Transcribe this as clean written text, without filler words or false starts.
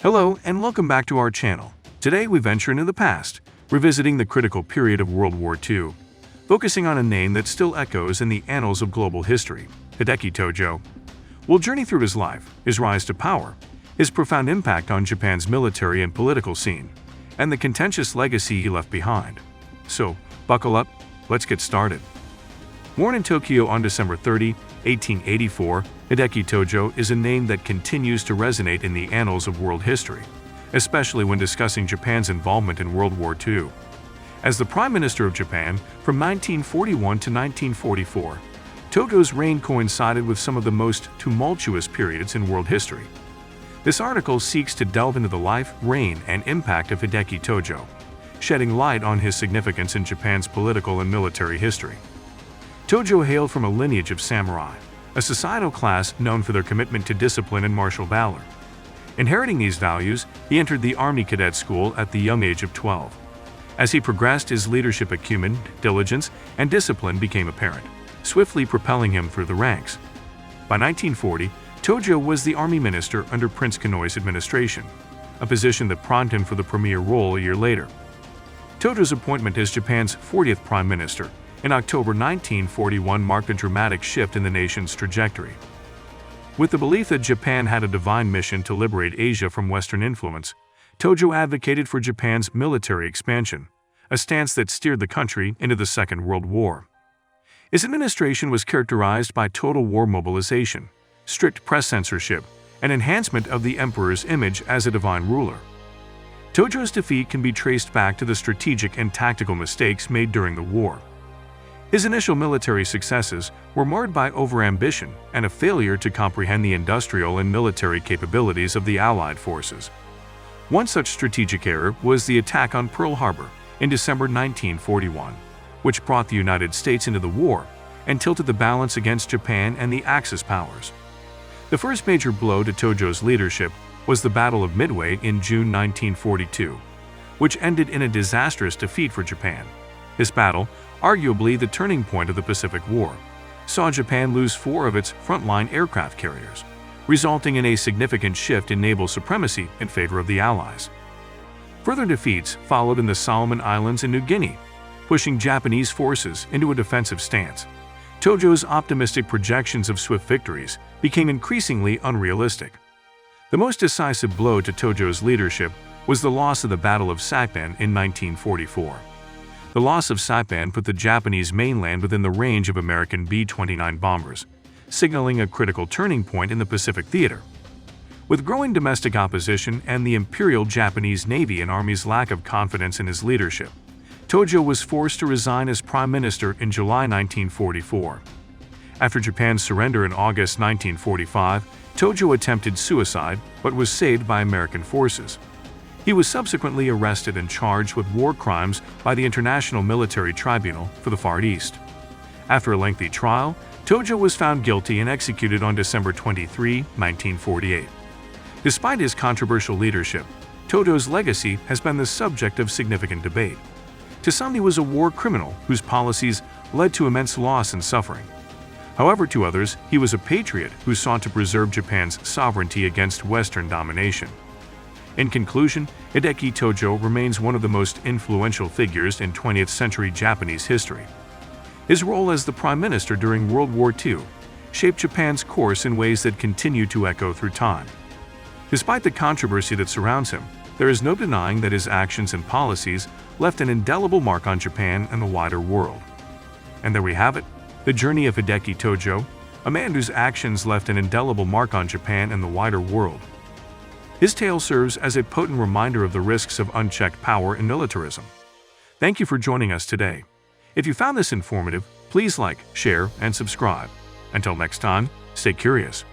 Hello and welcome back to our channel. Today we venture into the past, revisiting the critical period of World War II, focusing on a name that still echoes in the annals of global history, Hideki Tojo. We'll journey through his life, his rise to power, his profound impact on Japan's military and political scene, and the contentious legacy he left behind. So, buckle up, let's get started. Born in Tokyo on December 30, 1884, Hideki Tojo is a name that continues to resonate in the annals of world history, especially when discussing Japan's involvement in World War II. As the Prime Minister of Japan from 1941 to 1944, Tojo's reign coincided with some of the most tumultuous periods in world history. This article seeks to delve into the life, reign, and impact of Hideki Tojo, shedding light on his significance in Japan's political and military history. Tojo hailed from a lineage of samurai, a societal class known for their commitment to discipline and martial valor. Inheriting these values, he entered the Army Cadet School at the young age of 12. As he progressed, his leadership acumen, diligence, and discipline became apparent, swiftly propelling him through the ranks. By 1940, Tojo was the Army Minister under Prince Konoye's administration, a position that primed him for the premier role a year later. Tojo's appointment as Japan's 40th Prime Minister in October 1941 marked a dramatic shift in the nation's trajectory. With the belief that Japan had a divine mission to liberate Asia from Western influence, Tojo advocated for Japan's military expansion, a stance that steered the country into the Second World War. His administration was characterized by total war mobilization, strict press censorship, and enhancement of the emperor's image as a divine ruler. Tojo's defeat can be traced back to the strategic and tactical mistakes made during the war. His initial military successes were marred by overambition and a failure to comprehend the industrial and military capabilities of the Allied forces. One such strategic error was the attack on Pearl Harbor in December 1941, which brought the United States into the war and tilted the balance against Japan and the Axis powers. The first major blow to Tojo's leadership was the Battle of Midway in June 1942, which ended in a disastrous defeat for Japan. This battle, arguably the turning point of the Pacific War, saw Japan lose 4 of its frontline aircraft carriers, resulting in a significant shift in naval supremacy in favor of the Allies. Further defeats followed in the Solomon Islands and New Guinea, pushing Japanese forces into a defensive stance. Tojo's optimistic projections of swift victories became increasingly unrealistic. The most decisive blow to Tojo's leadership was the loss of the Battle of Saipan in 1944. The loss of Saipan put the Japanese mainland within the range of American B-29 bombers, signaling a critical turning point in the Pacific theater. With growing domestic opposition and the Imperial Japanese Navy and Army's lack of confidence in his leadership, Tojo was forced to resign as Prime Minister in July 1944. After Japan's surrender in August 1945, Tojo attempted suicide but was saved by American forces. He was subsequently arrested and charged with war crimes by the International Military Tribunal for the Far East. After a lengthy trial, Tojo was found guilty and executed on December 23, 1948. Despite his controversial leadership, Tojo's legacy has been the subject of significant debate. To some, he was a war criminal whose policies led to immense loss and suffering. However, to others, he was a patriot who sought to preserve Japan's sovereignty against Western domination. In conclusion, Hideki Tojo remains one of the most influential figures in 20th century Japanese history. His role as the Prime Minister during World War II shaped Japan's course in ways that continue to echo through time. Despite the controversy that surrounds him, there is no denying that his actions and policies left an indelible mark on Japan and the wider world. And there we have it, the journey of Hideki Tojo, a man whose actions left an indelible mark on Japan and the wider world. His tale serves as a potent reminder of the risks of unchecked power and militarism. Thank you for joining us today. If you found this informative, please like, share, and subscribe. Until next time, stay curious.